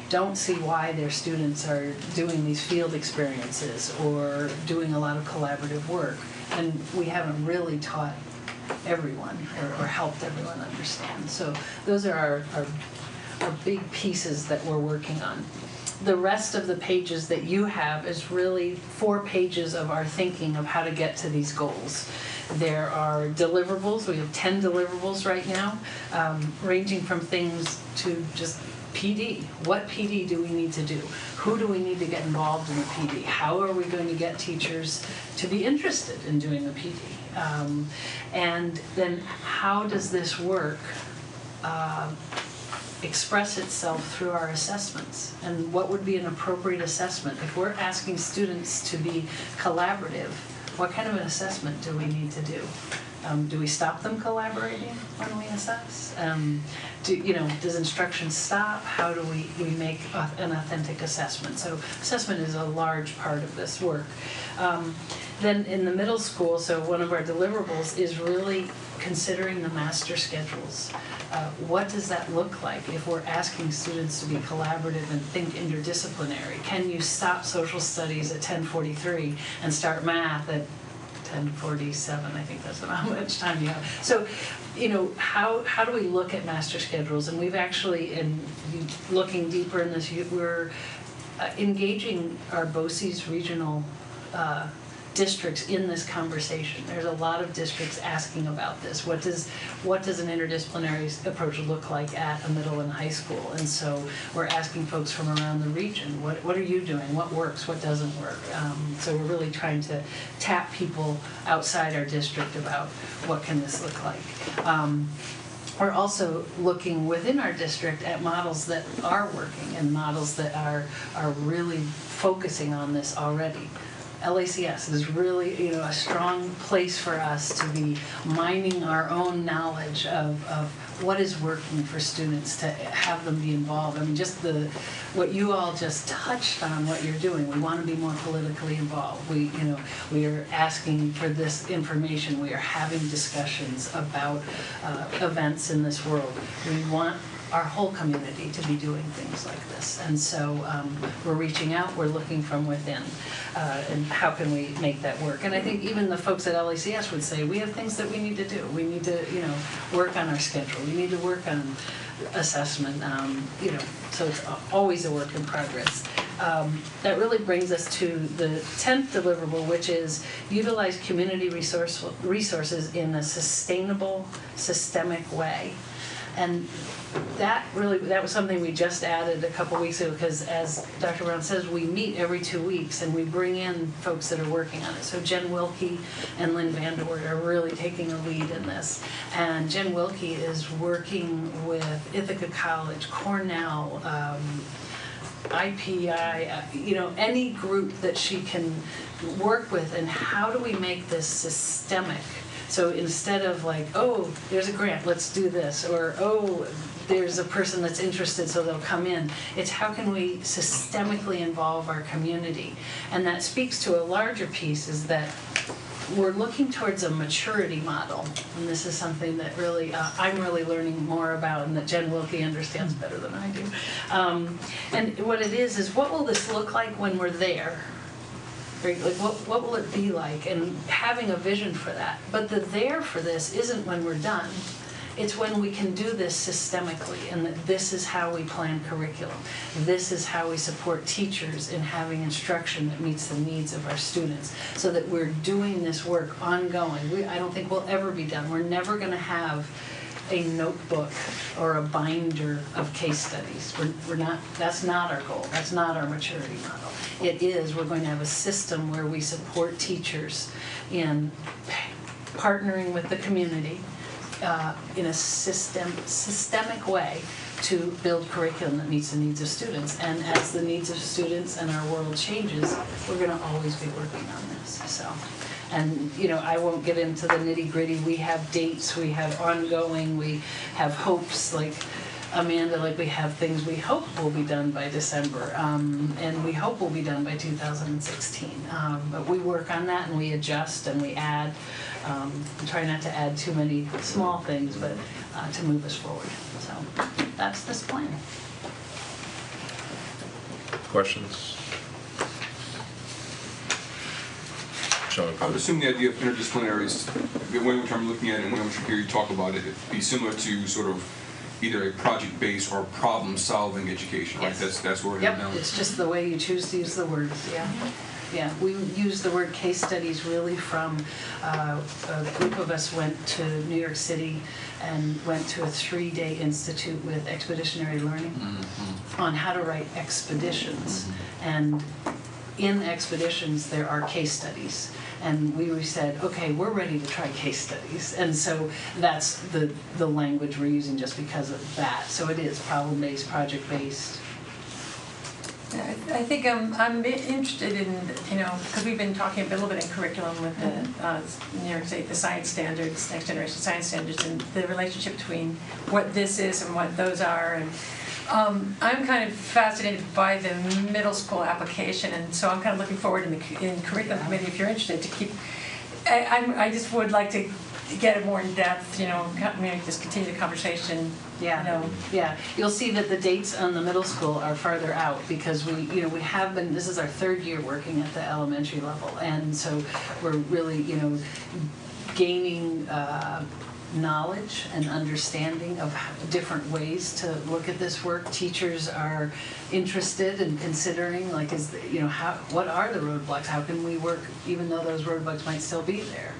don't see why their students are doing these field experiences or doing a lot of collaborative work, then we haven't really taught everyone or helped everyone understand. So those are our big pieces that we're working on. The rest of the pages that you have is really 4 pages of our thinking of how to get to these goals. There are deliverables. We have 10 deliverables right now, ranging from things to just PD. What PD do we need to do? Who do we need to get involved in the PD? How are we going to get teachers to be interested in doing the PD? And then how does this work express itself through our assessments? And what would be an appropriate assessment? If we're asking students to be collaborative, what kind of an assessment do we need to do? Do we stop them collaborating when we assess? Does instruction stop? How do we make an authentic assessment? So assessment is a large part of this work. Then in the middle school, so one of our deliverables is really considering the master schedules. What does that look like if we're asking students to be collaborative and think interdisciplinary? Can you stop social studies at 10:43 and start math at 10:47? I think that's about how much time you have. So, how do we look at master schedules? And we've actually, in looking deeper in this, we're engaging our BOCES regional districts in this conversation. There's a lot of districts asking about this. What does an interdisciplinary approach look like at a middle and high school? And so we're asking folks from around the region, what are you doing? What works? What doesn't work? So we're really trying to tap people outside our district about what can this look like. We're also looking within our district at models that are working and models that are really focusing on this already. LACS is really, a strong place for us to be mining our own knowledge of what is working for students to have them be involved. I mean, just what you all just touched on, what you're doing. We want to be more politically involved. We are asking for this information. We are having discussions about events in this world. We want our whole community to be doing things like this. And so we're reaching out, we're looking from within, and how can we make that work? And I think even the folks at LACS would say, we have things that we need to do. We need to, work on our schedule. We need to work on assessment, so it's always a work in progress. That really brings us to the 10th deliverable, which is utilize community resources in a sustainable, systemic way. And that was something we just added a couple weeks ago, because as Dr. Brown says, we meet every 2 weeks and we bring in folks that are working on it. So Jen Wilkie and Lynn Vanderwoort are really taking a lead in this. And Jen Wilkie is working with Ithaca College, Cornell, IPI, any group that she can work with, and how do we make this systemic? So instead of like, oh, there's a grant, let's do this, or oh, there's a person that's interested, so they'll come in. It's how can we systemically involve our community? And that speaks to a larger piece, is that we're looking towards a maturity model. And this is something that really, I'm really learning more about, and that Jen Wilkie understands better than I do. And what it is what will this look like when we're there? Like, what will it be like? And having a vision for that. But the there for this isn't when we're done. It's when we can do this systemically, and that this is how we plan curriculum. This is how we support teachers in having instruction that meets the needs of our students, so that we're doing this work ongoing. I don't think we'll ever be done. We're never going to have a notebook or a binder of case studies. We're not. That's not our goal. That's not our maturity model. It is, we're going to have a system where we support teachers in partnering with the community in a systemic way to build curriculum that meets the needs of students. And as the needs of students and our world changes, we're going to always be working on this. So, and I won't get into the nitty gritty. We have dates, we have ongoing, we have hopes, like Amanda, like we have things we hope will be done by December, and we hope will be done by 2016. But we work on that and we adjust and we add. We try not to add too many small things, but to move us forward. So that's this plan. Questions? Sean, I would assume the idea of interdisciplinaries, the way which I'm looking at it and the way which I hear you talk about it, it'd be similar to sort of either a project-based or problem-solving education, right? Yes. That's where we're Yep, heading now. it's just the way you choose to use the words, yeah. Yeah, we use the word case studies really from a group of us went to New York City and went to a 3-day institute with expeditionary learning on how to write expeditions. And in expeditions, there are case studies. And we said, okay, we're ready to try case studies. And so that's the language we're using just because of that. So it is problem-based, project-based. I think I'm interested in, because we've been talking a little bit in curriculum with the New York State, the science standards, next generation science standards, and the relationship between what this is and what those are. And I'm kind of fascinated by the middle school application, and so I'm kind of looking forward in curriculum committee, if you're interested, to keep. I just would like to get it more in depth, just continue the conversation. Yeah, yeah. You'll see that the dates on the middle school are farther out because we have been. This is our 3rd year working at the elementary level, and so we're really, gaining knowledge and understanding of different ways to look at this work. Teachers are interested in considering, like, what are the roadblocks? How can we work, even though those roadblocks might still be there?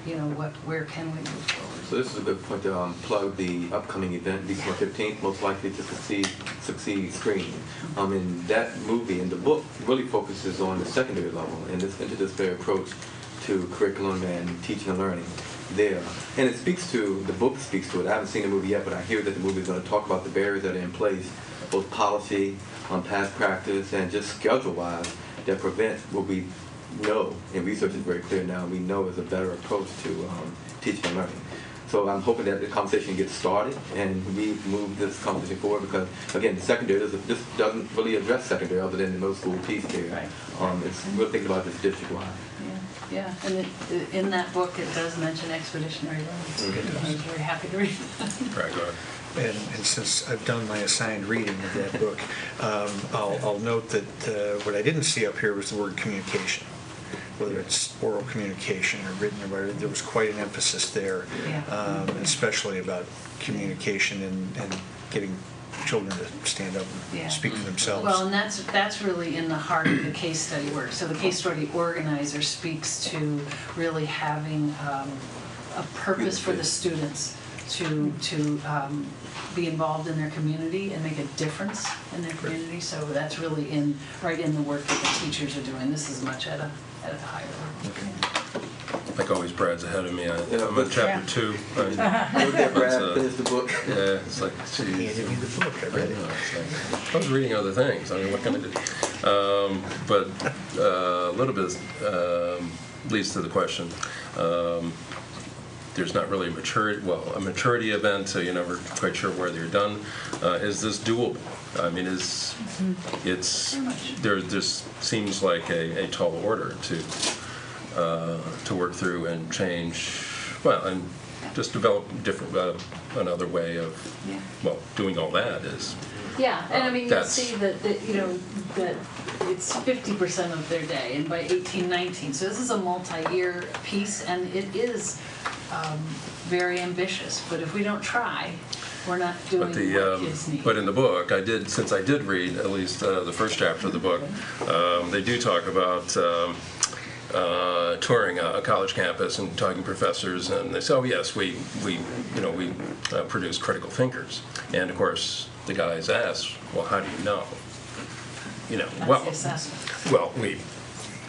Where can we move forward? So this is a good point to plug the upcoming event, December 15th, most likely to succeed screening. And that movie and the book really focuses on the secondary level and this interdisciplinary approach to curriculum and teaching and learning there. And the book speaks to it. I haven't seen the movie yet, but I hear that the movie is going to talk about the barriers that are in place, both policy, past practice, and just schedule-wise, that prevent what we know, and research is very clear now, we know is a better approach to teaching and learning. So I'm hoping that the conversation gets started and we move this conversation forward because, again, the secondary, this doesn't really address secondary other than the middle school piece there. Right. We're thinking about this district-wide. Yeah, and in that book it does mention expeditionary learning. I was very happy to read that. Right, go ahead. And since I've done my assigned reading of that book, I'll note that what I didn't see up here was the word communication. Whether it's oral communication or written or whatever, there was quite an emphasis there, especially about communication and getting children to stand up and speak for themselves. Well, and that's really in the heart of the case study work. So the case study organizer speaks to really having a purpose for the students to be involved in their community and make a difference in their community. So that's really right in the work that the teachers are doing. This is much at a higher level. Okay. Like always, Brad's ahead of me. I'm on chapter 2. Brad, finish the book. Yeah, it's like, geez. He handed me the book. I read it. I was reading other things. I mean, what can I do? But a little bit leads to the question. There's not really a maturity event, so you're never quite sure whether you're done. Is this doable? I mean, there just seems like a tall order to work through and change, and just develop another way of, doing all that is. Yeah, and I mean, you'll see that it's 50% of their day, and by 18, 19. So this is a multi-year piece, and it is very ambitious. But if we don't try, we're not doing what kids need. But in the book, since I did read at least the first chapter of the book, they do talk about touring a college campus and talking to professors, and they say, "Oh yes, we produce critical thinkers." And of course, the guys ask, "Well, how do you know?" That's the assessment. Well,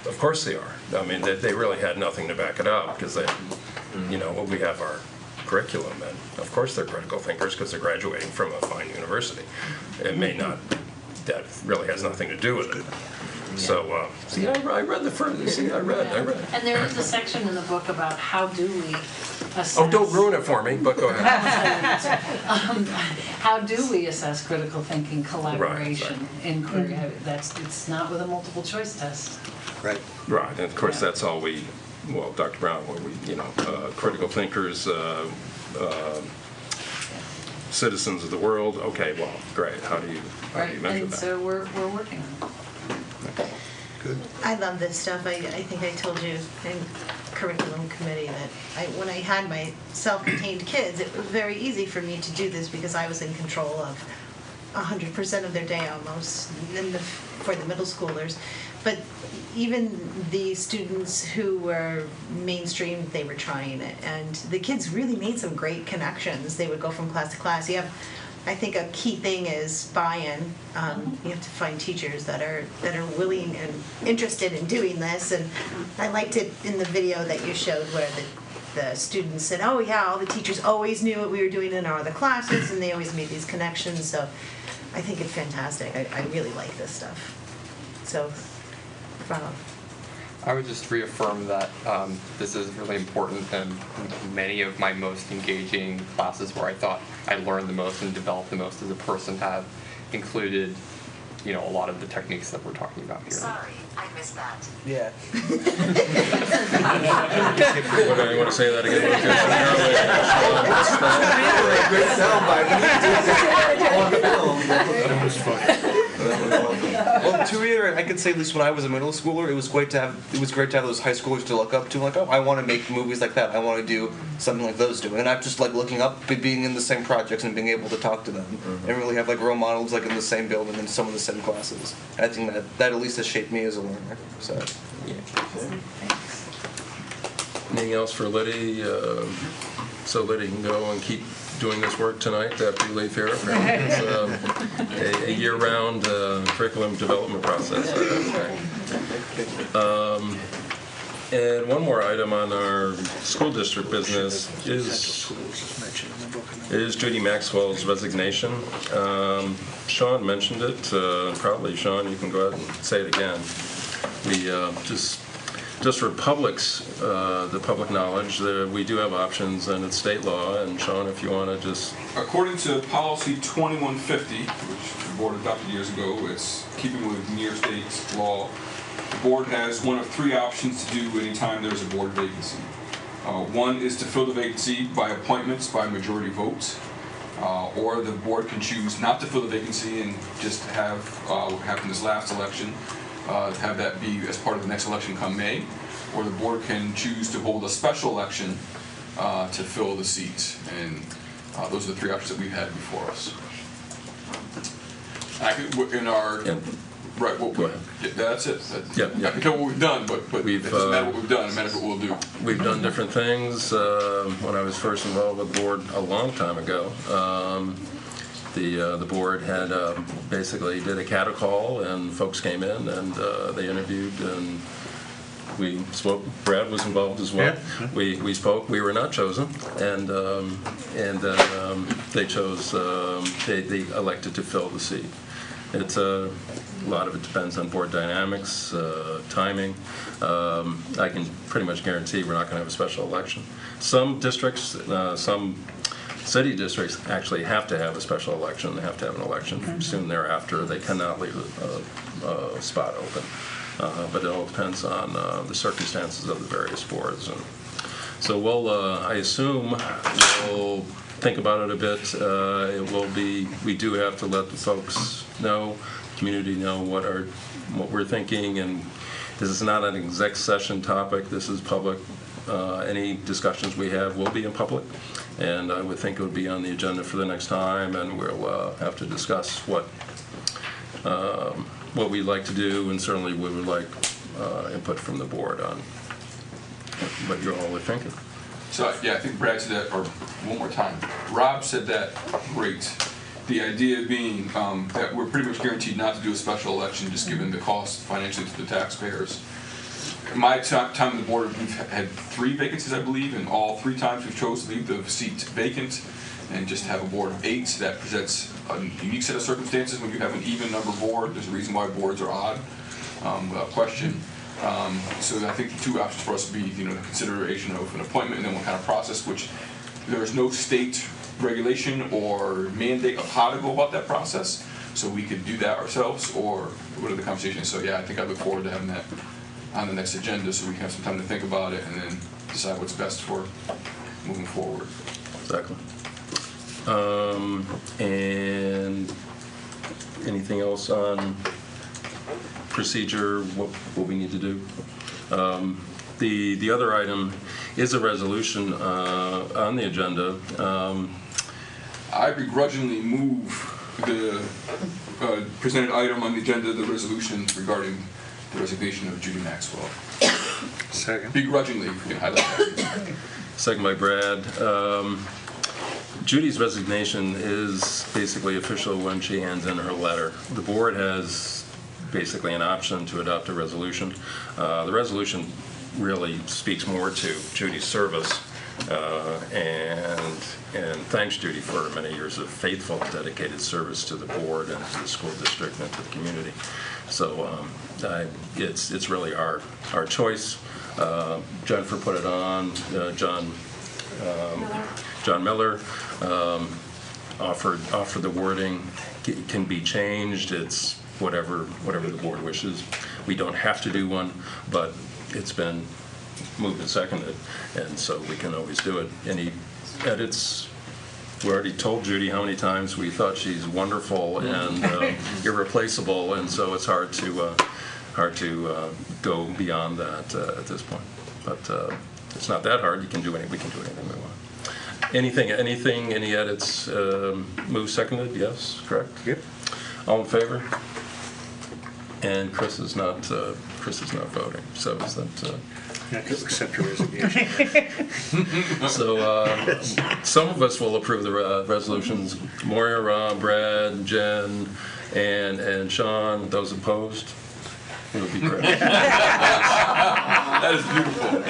of course they are. I mean, they really had nothing to back it up because we have our curriculum, and of course they're critical thinkers because they're graduating from a fine university. it may not, that really has nothing to do with it. So, see, I read the first, see, I read. And there is a section in the book about how do we assess. Oh, don't ruin it for me, but go ahead. How do we assess critical thinking, collaboration, inquiry? It's not with a multiple choice test. Right. Right, and of course, that's all well, Dr. Brown, critical thinkers, citizens of the world. Okay, well, great. How do you measure And that? so we're working on it. Good. I love this stuff. I think I told you in curriculum committee that when I had my self-contained kids, it was very easy for me to do this because I was in control of 100% of their day almost for the middle schoolers. But even the students who were mainstream, they were trying it. And the kids really made some great connections. They would go from class to class. I think a key thing is buy-in. You have to find teachers that are willing and interested in doing this. And I liked it in the video that you showed where the students said, "Oh yeah, all the teachers always knew what we were doing in our other classes, and they always made these connections." So I think it's fantastic. I really like this stuff. So, bravo. I would just reaffirm that this is really important, and many of my most engaging classes where I thought I learned the most and developed the most as a person have included, a lot of the techniques that we're talking about here. Sorry, I missed that. Yeah. What, you want to say that again? Great soundbite. Well, to reiterate, I could say at least when I was a middle schooler, it was great to have those high schoolers to look up to. Like, oh, I want to make movies like that. I want to do something like those do. And I'm just like looking up, being in the same projects and being able to talk to them, and really have like role models like in the same building and some of the same classes. I think that at least has shaped me as a learner. So, yeah. Anything else for Liddy? So Liddy can go and keep doing this work tonight after you leave here. It's a year-round curriculum development process. And one more item on our school district business is Judy Maxwell's resignation. Sean mentioned it. Probably, Sean, you can go ahead and say it again. We just for the public knowledge, we do have options, and it's state law. And Sean, if you want to just... According to policy 2150, which the board adopted years ago, it's keeping with New York State's law. The board has one of three options to do anytime there's a board vacancy. One is to fill the vacancy by appointments by majority vote, or the board can choose not to fill the vacancy and just have what happened this last election, have that be as part of the next election come May, or the board can choose to hold a special election to fill the seats. And those are the three options that we've had before us. In our right, that's it. I can tell what we've done, but it doesn't matter what we've done. It matters what we'll do. We've done different things. When I was first involved with the board a long time ago, the board had basically did a cattle call, and folks came in and they interviewed, and we spoke. Brad was involved as well. Yeah. We spoke. We were not chosen, and then they chose. They elected to fill the seat. It's a lot of it depends on board dynamics, timing. I can pretty much guarantee we're not going to have a special election. Some districts, some city districts actually have to have a special election. They have to have an election soon thereafter. They cannot leave a spot open. But it all depends on the circumstances of the various boards. And so we'll, I assume, we'll think about it a bit. It will be, we do have to let the folks know, community know what we're thinking, and this is not an exec session topic. This is public. Any discussions we have will be in public, and I would think it would be on the agenda for the next time, and we'll have to discuss what we'd like to do, and certainly we would like input from the board on what you all are thinking. So yeah, I think Brad said that, or one more time. Rob said that great. The idea being that we're pretty much guaranteed not to do a special election, just given the cost financially to the taxpayers. In my time on the board, we've had 3 vacancies, I believe, and all 3 times we've chosen to leave the seat vacant. and just have a board of 8. So that presents a unique set of circumstances. When you have an even number board, there's a reason why boards are odd. Without question. So I think the 2 options for us would be, the consideration of an appointment and then what kind of process, which there is no state regulation or mandate of how to go about that process. So we could do that ourselves or whatever the conversation is. So yeah, I think I look forward to having that on the next agenda so we can have some time to think about it and then decide what's best for moving forward. Exactly. And anything else on procedure, what we need to do? The other item is a resolution on the agenda. I begrudgingly move the presented item on the agenda, the resolution regarding the resignation of Judy Maxwell. Second. Begrudgingly, if you can highlight that. Second by Brad. Judy's resignation is basically official when she hands in her letter. The board has basically an option to adopt a resolution. The resolution really speaks more to Judy's service and thanks Judy for many years of faithful, dedicated service to the board and to the school district and to the community. So it's really our choice. Jennifer put it on. John Miller offered the wording. It can be changed. It's whatever the board wishes. We don't have to do one, but it's been moved and seconded, and so we can always do it. Any edits? We already told Judy how many times we thought she's wonderful and irreplaceable, and so it's hard to go beyond that at this point. But it's not that hard. We can do anything we want. Anything? Any edits? Move seconded? Yes, correct. Yep. All in favor? And Chris is not voting. So is that? I have to accept your resignation. So some of us will approve the resolutions. Moira, Ron, Brad, Jen, and Sean. Those opposed? It would be great. That is beautiful.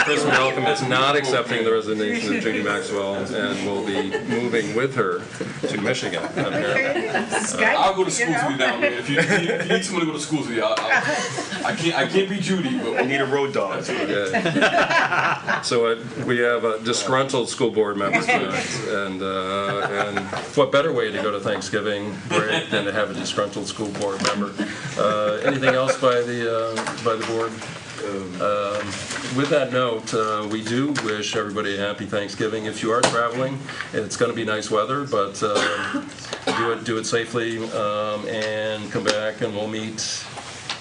Chris Malcolm is not accepting the resignation of Judy Maxwell and will be moving with her to Michigan. I'll go to schools with you now, man. If you need someone to go to schools with you, I can't be Judy, but we need a road dog. So we have a disgruntled school board member tonight, and what better way to go to Thanksgiving break than to have a disgruntled school board member? Anything else by the board? With that note, we do wish everybody a happy Thanksgiving. If you are traveling, it's going to be nice weather, but do it safely and come back, and we'll meet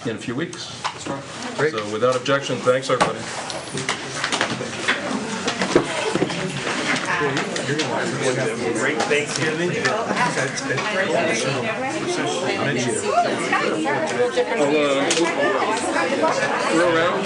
in a few weeks. That's right. Great. So without objection, thanks everybody. Great Thanksgiving. We're around?